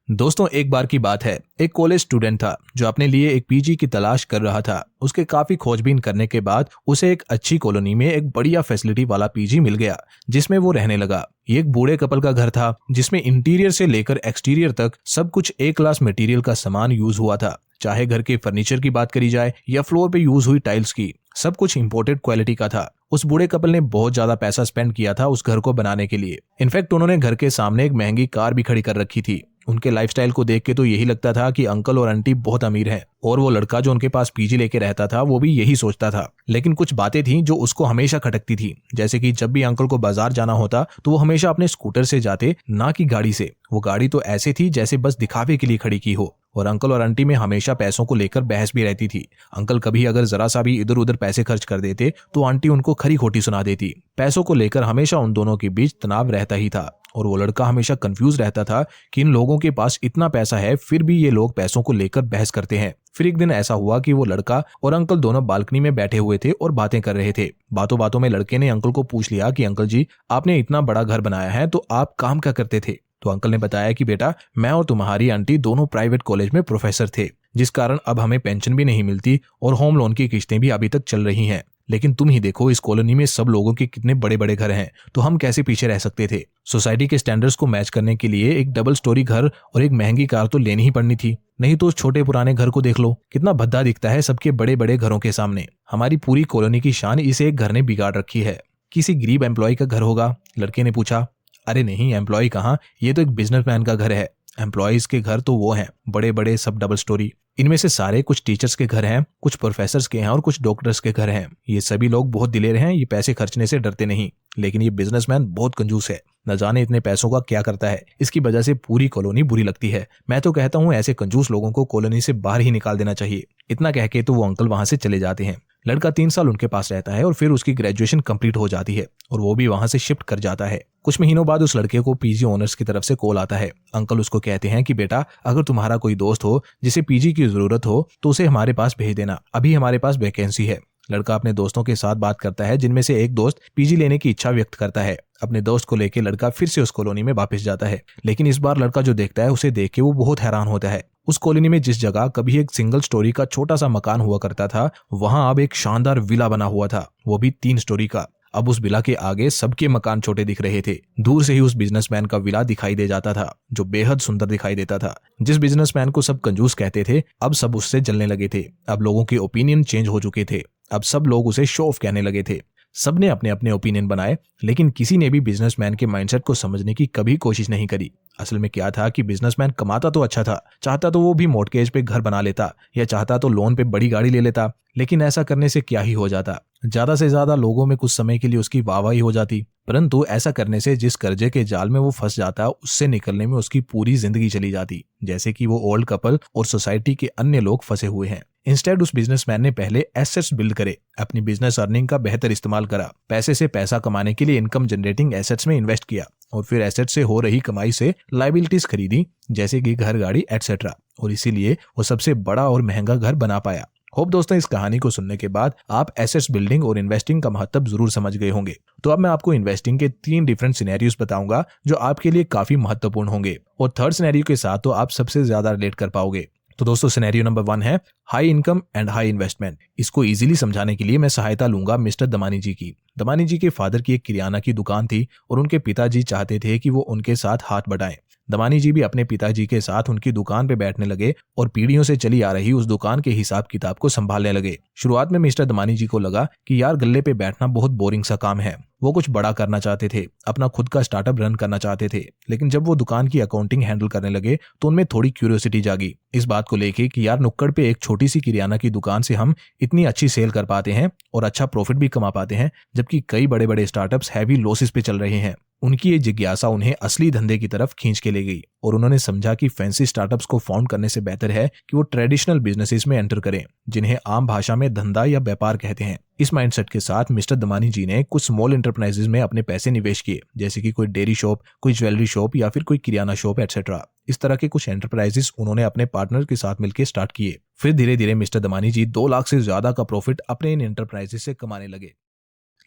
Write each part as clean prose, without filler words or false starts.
दोस्तों, एक बार की बात है, एक कॉलेज स्टूडेंट था जो अपने लिए एक पीजी की तलाश कर रहा था। उसके काफी खोजबीन करने के बाद उसे एक अच्छी कॉलोनी में एक बढ़िया फैसिलिटी वाला पीजी मिल गया, जिसमें वो रहने लगा। ये एक बूढ़े कपल का घर था, जिसमें इंटीरियर से लेकर एक्सटीरियर तक सब कुछ ए क्लास मटेरियल का सामान यूज हुआ था। चाहे घर के फर्नीचर की बात करी जाए या फ्लोर पे यूज हुई टाइल्स की, सब कुछ इंपोर्टेड क्वालिटी का था। उस बूढ़े कपल ने बहुत ज्यादा पैसा स्पेंड किया था उस घर को बनाने के लिए। इनफैक्ट उन्होंने घर के सामने एक महंगी कार भी खड़ी कर रखी थी। उनके लाइफस्टाइल को देख के तो यही लगता था कि अंकल और आंटी बहुत अमीर हैं, और वो लड़का जो उनके पास पीजी लेके रहता था वो भी यही सोचता था। लेकिन कुछ बातें थी जो उसको हमेशा खटकती थी, जैसे कि जब भी अंकल को बाजार जाना होता तो वो हमेशा अपने स्कूटर से जाते, ना कि गाड़ी से। वो गाड़ी तो ऐसे थी जैसे बस दिखावे के लिए खड़ी की हो। और अंकल और आंटी में हमेशा पैसों को लेकर बहस भी रहती थी। अंकल कभी अगर जरा सा भी इधर उधर पैसे खर्च कर देते तो आंटी उनको खरी खोटी सुना देती। पैसों को लेकर हमेशा उन दोनों के बीच तनाव रहता ही था, और वो लड़का हमेशा कंफ्यूज रहता था कि इन लोगों के पास इतना पैसा है, फिर भी ये लोग पैसों को लेकर बहस करते हैं। फिर एक दिन ऐसा हुआ कि वो लड़का और अंकल दोनों बालकनी में बैठे हुए थे और बातें कर रहे थे। बातों बातों में लड़के ने अंकल को पूछ लिया कि अंकल जी, आपने इतना बड़ा घर बनाया है तो आप काम क्या करते थे? तो अंकल ने बताया कि बेटा, मैं और तुम्हारी आंटी दोनों प्राइवेट कॉलेज में प्रोफेसर थे, जिस कारण अब हमें पेंशन भी नहीं मिलती और होम लोन की किस्तें भी अभी तक चल रही हैं। लेकिन तुम ही देखो, इस कॉलोनी में सब लोगों के कितने बड़े बड़े घर हैं, तो हम कैसे पीछे रह सकते थे? सोसाइटी के स्टैंडर्ड्स को मैच करने के लिए एक डबल स्टोरी घर और एक महंगी कार तो लेनी ही पड़नी थी। नहीं तो उस छोटे पुराने घर को देख लो, कितना भद्दा दिखता है सबके बड़े बड़े घरों के सामने। हमारी पूरी कॉलोनी की शान इसे एक घर ने बिगाड़ रखी है। किसी गरीब एम्प्लॉय का घर होगा? लड़के ने पूछा। अरे नहीं, एम्प्लॉय कहाँ, ये तो एक बिजनेसमैन का घर है। एम्प्लॉयज के घर तो वो हैं, बड़े बड़े सब डबल स्टोरी। इनमें से सारे कुछ टीचर्स के घर हैं, कुछ प्रोफेसर्स के हैं और कुछ डॉक्टर्स के घर हैं। ये सभी लोग बहुत दिलेर हैं, ये पैसे खर्चने से डरते नहीं। लेकिन ये बिजनेसमैन बहुत कंजूस है, न जाने इतने पैसों का क्या करता है। इसकी वजह से पूरी कॉलोनी बुरी लगती है। मैं तो कहता हूँ ऐसे कंजूस लोगों को कॉलोनी से बाहर ही निकाल देना चाहिए। इतना कह के तो वो अंकल वहां से चले जाते हैं। लड़का 3 साल उनके पास रहता है और फिर उसकी ग्रेजुएशन कंप्लीट हो जाती है और वो भी वहां से शिफ्ट कर जाता है। कुछ महीनों बाद उस लड़के को पीजी ओनर्स की तरफ से कॉल आता है। अंकल उसको कहते हैं कि बेटा, अगर तुम्हारा कोई दोस्त हो जिसे पीजी की जरूरत हो तो उसे हमारे पास भेज देना, अभी हमारे पास वैकेंसी है। लड़का अपने दोस्तों के साथ बात करता है, जिनमें से एक दोस्त पीजी लेने की इच्छा व्यक्त करता है। अपने दोस्त को लेकर लड़का फिर से उस कॉलोनी में वापस जाता है। लेकिन इस बार लड़का जो देखता है उसे देख के वो बहुत हैरान होता है। उस कॉलोनी में जिस जगह कभी एक सिंगल स्टोरी का छोटा सा मकान हुआ करता था, वहां अब एक शानदार विला बना हुआ था, वो भी 3 स्टोरी का। अब उस विला के आगे सबके मकान छोटे दिख रहे थे। दूर से ही उस बिजनेसमैन का विला दिखाई दे जाता था, जो बेहद सुंदर दिखाई देता था। जिस बिजनेसमैन को सब कंजूस कहते थे, अब सब उससे जलने लगे थे। अब लोगों के ओपिनियन चेंज हो चुके थे। अब सब लोग उसे शो ऑफ कहने लगे थे। सबने अपने अपने ओपिनियन बनाए, लेकिन किसी ने भी बिजनेसमैन के माइंडसेट को समझने की कभी कोशिश नहीं करी। असल में क्या था कि बिजनेसमैन कमाता तो अच्छा था, चाहता तो वो भी मॉर्टगेज पे घर बना लेता या चाहता तो लोन पे बड़ी गाड़ी ले लेता। लेकिन ऐसा करने से क्या ही हो जाता, ज्यादा से ज्यादा लोगों में कुछ समय के लिए उसकी वाहवाही हो जाती। परंतु ऐसा करने से जिस कर्जे के जाल में वो फंस जाता, उससे निकलने में उसकी पूरी जिंदगी चली जाती, जैसे कि वो ओल्ड कपल और सोसाइटी के अन्य लोग फंसे हुए हैं। इंस्टेड उस बिजनेसमैन ने पहले एसेट्स बिल्ड करे, अपनी बिजनेस अर्निंग का बेहतर इस्तेमाल करा, पैसे से पैसा कमाने के लिए इनकम जनरेटिंग एसेट्स में इन्वेस्ट किया, और फिर एसेट से हो रही कमाई से लायबिलिटीज खरीदी, जैसे कि घर, गाड़ी एटसेट्रा। और इसीलिए वो सबसे बड़ा और महंगा घर बना पाया। होप दोस्तों, इस कहानी को सुनने के बाद आप एसेट्स बिल्डिंग और इन्वेस्टिंग का महत्व जरूर समझ गए होंगे। तो अब मैं आपको इन्वेस्टिंग के 3 डिफरेंट सिनेरियोस बताऊंगा जो आपके लिए काफी महत्वपूर्ण होंगे, और थर्ड सिनेरियो के साथ तो आप सबसे ज्यादा रिलेट कर पाओगे। तो दोस्तों, सिनेरियो नंबर 1 है high income and high investment. इसको इजीली समझाने के लिए मैं सहायता लूंगा मिस्टर दमानी जी की। दमानी जी के फादर की एक किराना की दुकान थी और उनके पिताजी चाहते थे कि वो उनके साथ हाथ बटाएं। दमानी जी भी अपने पिताजी के साथ उनकी दुकान पे बैठने लगे और पीढ़ियों से चली आ रही उस दुकान के हिसाब किताब को संभालने लगे। शुरुआत में मिस्टर दमानी जी को लगा कि यार, गल्ले पे बैठना बहुत बोरिंग सा काम है। वो कुछ बड़ा करना चाहते थे, अपना खुद का स्टार्टअप रन करना चाहते थे। लेकिन जब वो दुकान की अकाउंटिंग हैंडल करने लगे तो उनमें थोड़ी क्यूरियोसिटी जागी, इस बात को लेके कि यार, नुक्कड़ पे एक छोटी सी किराना की दुकान से हम इतनी अच्छी सेल कर पाते हैं और अच्छा प्रॉफिट भी कमा पाते हैं, जबकि कई बड़े बड़े स्टार्टअप्स हैवी लॉसेस पे चल रहे हैं। उनकी ये जिज्ञासा उन्हें असली धंधे की तरफ खींच के ले गई और उन्होंने समझा कि फैंसी स्टार्टअप्स को फाउंड करने से बेहतर है कि वो ट्रेडिशनल बिजनेसेस में एंटर करें, जिन्हें आम भाषा में धंधा या व्यापार कहते हैं। इस माइंडसेट के साथ मिस्टर दमानी जी ने कुछ स्मॉल एंटरप्राइजेज में अपने पैसे निवेश किए, जैसे कि कोई डेयरी शॉप, कोई ज्वेलरी शॉप या फिर कोई किराना शॉप एटसेट्रा। इस तरह के कुछ एंटरप्राइजेस उन्होंने अपने पार्टनर के साथ मिलकर स्टार्ट किए। फिर धीरे धीरे मिस्टर दमानी जी 2 लाख से ज्यादा का प्रॉफिट अपने इन एंटरप्राइजेस से कमाने लगे।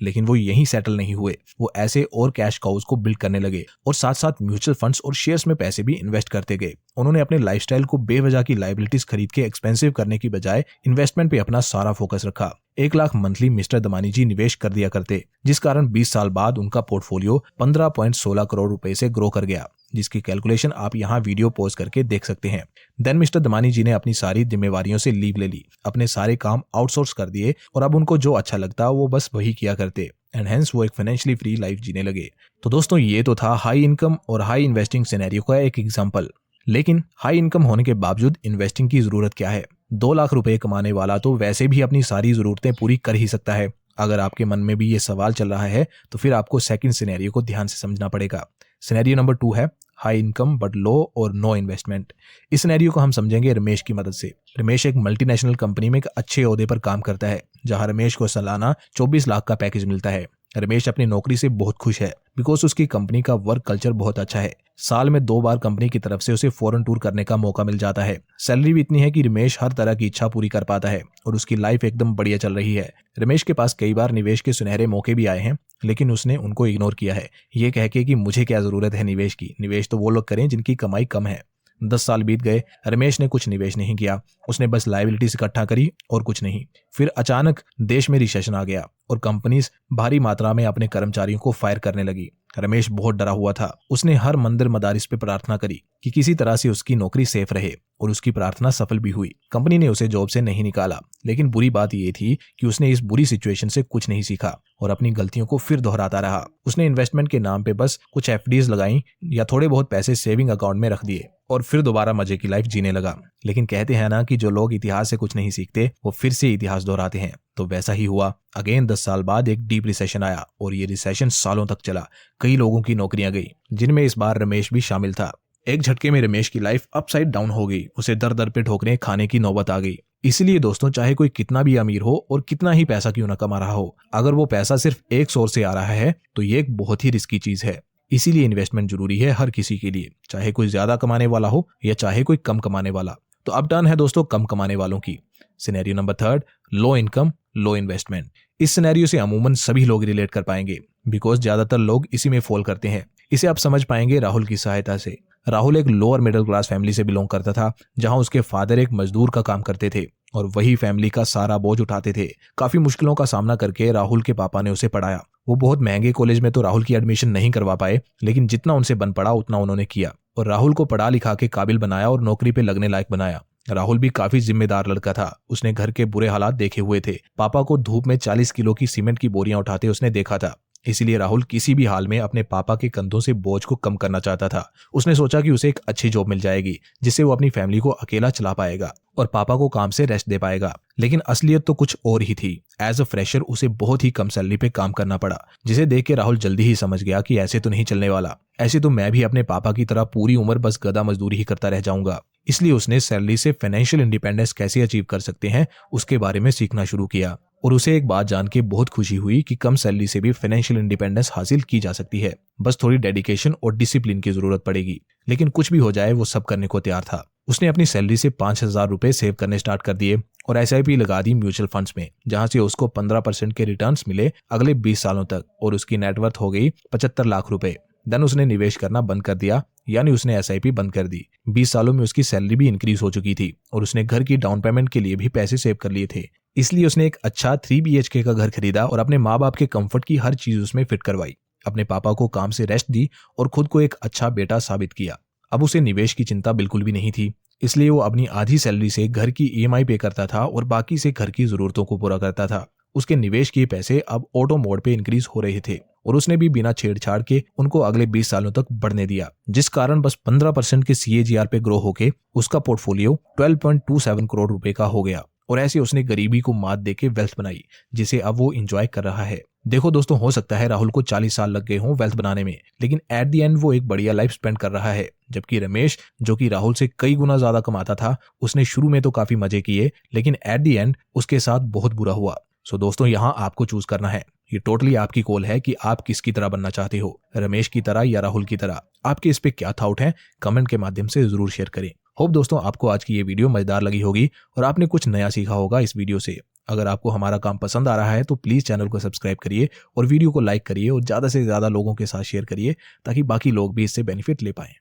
लेकिन वो यहीं सेटल नहीं हुए। वो ऐसे और कैश काउज को बिल्ड करने लगे और साथ साथ म्यूचुअल फंड्स और शेयर्स में पैसे भी इन्वेस्ट करते गए। उन्होंने अपने लाइफस्टाइल को बेवजह की लायबिलिटीज खरीद के एक्सपेंसिव करने की बजाय इन्वेस्टमेंट पे अपना सारा फोकस रखा। 1 लाख मंथली मिस्टर दमानी जी निवेश कर दिया करते, जिस कारण 20 साल बाद उनका पोर्टफोलियो 15.16 करोड़ रुपए से ग्रो कर गया, जिसकी कैलकुलेशन आप यहाँ वीडियो पॉज करके देख सकते हैं। देन मिस्टर दमानी जी ने अपनी सारी जिम्मेवारियों से लीव ले ली, अपने सारे काम आउटसोर्स कर दिए और अब उनको जो अच्छा लगता वो बस वही किया करते एंड हेंस वो एक फाइनेंशियली फ्री लाइफ जीने लगे। तो दोस्तों ये तो था हाई इनकम और हाई इन्वेस्टिंग सिनेरियो का एक एग्जांपल। लेकिन हाई इनकम होने के बावजूद इन्वेस्टिंग की जरूरत क्या है? 2 लाख रुपए कमाने वाला तो वैसे भी अपनी सारी जरूरतें पूरी कर ही सकता है। अगर आपके मन में भी ये सवाल चल रहा है तो फिर आपको सेकंड सिनेरियो को ध्यान से समझना पड़ेगा। सिनेरियो नंबर 2 है हाई इनकम बट लो और नो इन्वेस्टमेंट। इस सिनेरियो को हम समझेंगे रमेश की मदद से। रमेश एक मल्टीनेशनल कंपनी में एक अच्छे ओहदे पर काम करता है, जहां रमेश को सालाना 24 लाख का पैकेज मिलता है। रमेश अपनी नौकरी से बहुत खुश है बिकॉज उसकी कंपनी का वर्क कल्चर बहुत अच्छा है। साल में 2 बार कंपनी की तरफ से उसे फॉरेन टूर करने का मौका मिल जाता है। सैलरी भी इतनी है कि रमेश हर तरह की इच्छा पूरी कर पाता है और उसकी लाइफ एकदम बढ़िया चल रही है। रमेश के पास कई बार निवेश के सुनहरे मौके भी आए हैं, लेकिन उसने उनको इग्नोर किया है, ये कह के कि मुझे क्या जरूरत है निवेश की, निवेश तो वो लोग करें जिनकी कमाई कम है। 10 साल बीत गए, रमेश ने कुछ निवेश नहीं किया, उसने बस लायबिलिटीज इकट्ठा करी और कुछ नहीं। फिर अचानक देश में रिसेशन आ गया और कंपनीज भारी मात्रा में अपने कर्मचारियों को फायर करने लगी। रमेश बहुत डरा हुआ था। उसने हर मंदिर मदारिस पे प्रार्थना करी कि किसी तरह से उसकी नौकरी सेफ रहे और उसकी प्रार्थना सफल भी हुई। कंपनी ने उसे जॉब से नहीं निकाला, लेकिन बुरी बात यह थी कि उसने इस बुरी सिचुएशन से कुछ नहीं सीखा और अपनी गलतियों को फिर दोहराता रहा। उसने इन्वेस्टमेंट के नाम पे बस कुछ एफडीज लगाई या थोड़े बहुत पैसे सेविंग अकाउंट में रख दिए और फिर दोबारा मजे की लाइफ जीने लगा। लेकिन कहते हैं ना कि जो लोग इतिहास से कुछ नहीं सीखते वो फिर से इतिहास दोहराते हैं, तो वैसा ही हुआ। अगेन 10 साल बाद एक डीप रिसेशन आया और ये रिसेशन सालों तक चला। कई लोगों की नौकरियां गई, जिनमें इस बार रमेश भी शामिल था। एक झटके में रमेश की लाइफ अपसाइड डाउन हो गई। उसे दर दर पे ठोकरें खाने की नौबत आ गई। इसलिए दोस्तों, चाहे कोई कितना भी अमीर हो और कितना ही पैसा क्यों न कमा रहा हो, अगर वो पैसा सिर्फ एक सोर्स से आ रहा है तो ये एक बहुत ही रिस्की चीज है। इसीलिए इन्वेस्टमेंट जरूरी है हर किसी के लिए, चाहे कोई ज्यादा कमाने वाला हो या चाहे कोई कम कमाने वाला। तो अब टर्न है दोस्तों कम कमाने वालों की। सिनेरियो नंबर 3, लो इनकम लो इन्वेस्टमेंट। इस सिनेरियो से अमूमन सभी लोग रिलेट कर पाएंगे बिकॉज ज्यादातर लोग इसी में फॉल करते हैं। इसे आप समझ पाएंगे राहुल की सहायता से। राहुल एक लोअर मिडिल क्लास फैमिली से बिलोंग करता था, जहां उसके फादर एक मजदूर का काम करते थे और वही फैमिली का सारा बोझ उठाते थे। काफी मुश्किलों का सामना करके राहुल के पापा ने उसे पढ़ाया। वो बहुत महंगे कॉलेज में तो राहुल की एडमिशन नहीं करवा पाए, लेकिन जितना उनसे बन पड़ा उतना उन्होंने किया और राहुल को पढ़ा लिखा के काबिल बनाया और नौकरी पे लगने लायक बनाया। राहुल भी काफी जिम्मेदार लड़का था। उसने घर के बुरे हालात देखे हुए थे। पापा को धूप में 40 किलो की सीमेंट की बोरियां उठाते उसने देखा था। इसीलिए राहुल किसी भी हाल में अपने पापा के कंधों से बोझ को कम करना चाहता था। उसने सोचा कि उसे एक अच्छी जॉब मिल जाएगी जिससे वो अपनी फैमिली को अकेला चला पाएगा और पापा को काम से रेस्ट दे पाएगा। लेकिन असलियत तो कुछ और ही थी। एज अ फ्रेशर उसे बहुत ही कम सैलरी पे काम करना पड़ा, जिसे देख के राहुल जल्दी ही समझ गया कि ऐसे तो नहीं चलने वाला। ऐसे तो मैं भी अपने पापा की तरह पूरी उम्र बस गधा मजदूरी ही करता रह जाऊंगा। इसलिए उसने सैलरी से फाइनेंशियल इंडिपेंडेंस कैसे अचीव कर सकते हैं उसके बारे में सीखना शुरू किया और उसे एक बात जान के बहुत खुशी हुई कि कम सैलरी से भी फाइनेंशियल इंडिपेंडेंस हासिल की जा सकती है। बस थोड़ी डेडिकेशन और डिसिप्लिन की जरूरत पड़ेगी। लेकिन कुछ भी हो जाए वो सब करने को तैयार था। उसने अपनी सैलरी से 5,000 रुपए सेव करने स्टार्ट कर दिए और SIP लगा दी म्यूचुअल फंड्स में, जहां से उसको 15% के रिटर्न्स मिले अगले 20 सालों तक और उसकी नेटवर्थ हो गई 75 लाख रुपए। देन उसने निवेश करना बंद कर दिया, यानी उसने SIP बंद कर दी। 20 सालों में उसकी सैलरी भी इंक्रीज हो चुकी थी और उसने घर की डाउन पेमेंट के लिए भी पैसे सेव कर लिए थे। इसलिए उसने एक अच्छा 3 BHK का घर खरीदा और अपने माँ बाप के कंफर्ट की हर चीज उसमें फिट करवाई। अपने पापा को काम से रेस्ट दी और खुद को एक अच्छा बेटा साबित किया। अब उसे निवेश की चिंता बिल्कुल भी नहीं थी, इसलिए वो अपनी आधी सैलरी से घर की EMI पे करता था और बाकी से घर की जरूरतों को पूरा करता था। उसके निवेश किए पैसे अब ऑटो मोड पे इंक्रीज हो रहे थे और उसने भी बिना छेड़छाड़ के उनको अगले 20 सालों तक बढ़ने दिया, जिस कारण बस 15% के CAGR पे ग्रो होके उसका पोर्टफोलियो 12.27 करोड़ रुपए का हो गया। और ऐसे उसने गरीबी को मात देके वेल्थ बनाई, जिसे अब वो एंजॉय कर रहा है। देखो दोस्तों, हो सकता है राहुल को 40 साल लग गए हों वेल्थ बनाने में, लेकिन एट द एंड वो एक बढ़िया लाइफ स्पेंड कर रहा है। जबकि रमेश, जो कि राहुल से कई गुना ज्यादा कमाता था, उसने शुरू में तो काफी मजे किए, लेकिन एट द एंड उसके साथ बहुत बुरा हुआ। सो दोस्तों, यहाँ आपको चूज करना है। ये टोटली आपकी कॉल है कि आप किसकी तरह बनना चाहते हो, रमेश की तरह या राहुल की तरह। आपके इस पे क्या थॉट है, कमेंट के माध्यम से जरूर शेयर करें। होप दोस्तों आपको आज की ये वीडियो मजेदार लगी होगी और आपने कुछ नया सीखा होगा इस वीडियो से। अगर आपको हमारा काम पसंद आ रहा है तो प्लीज़ चैनल को सब्सक्राइब करिए और वीडियो को लाइक करिए और ज़्यादा से ज़्यादा लोगों के साथ शेयर करिए ताकि बाकी लोग भी इससे बेनिफिट ले पाएं।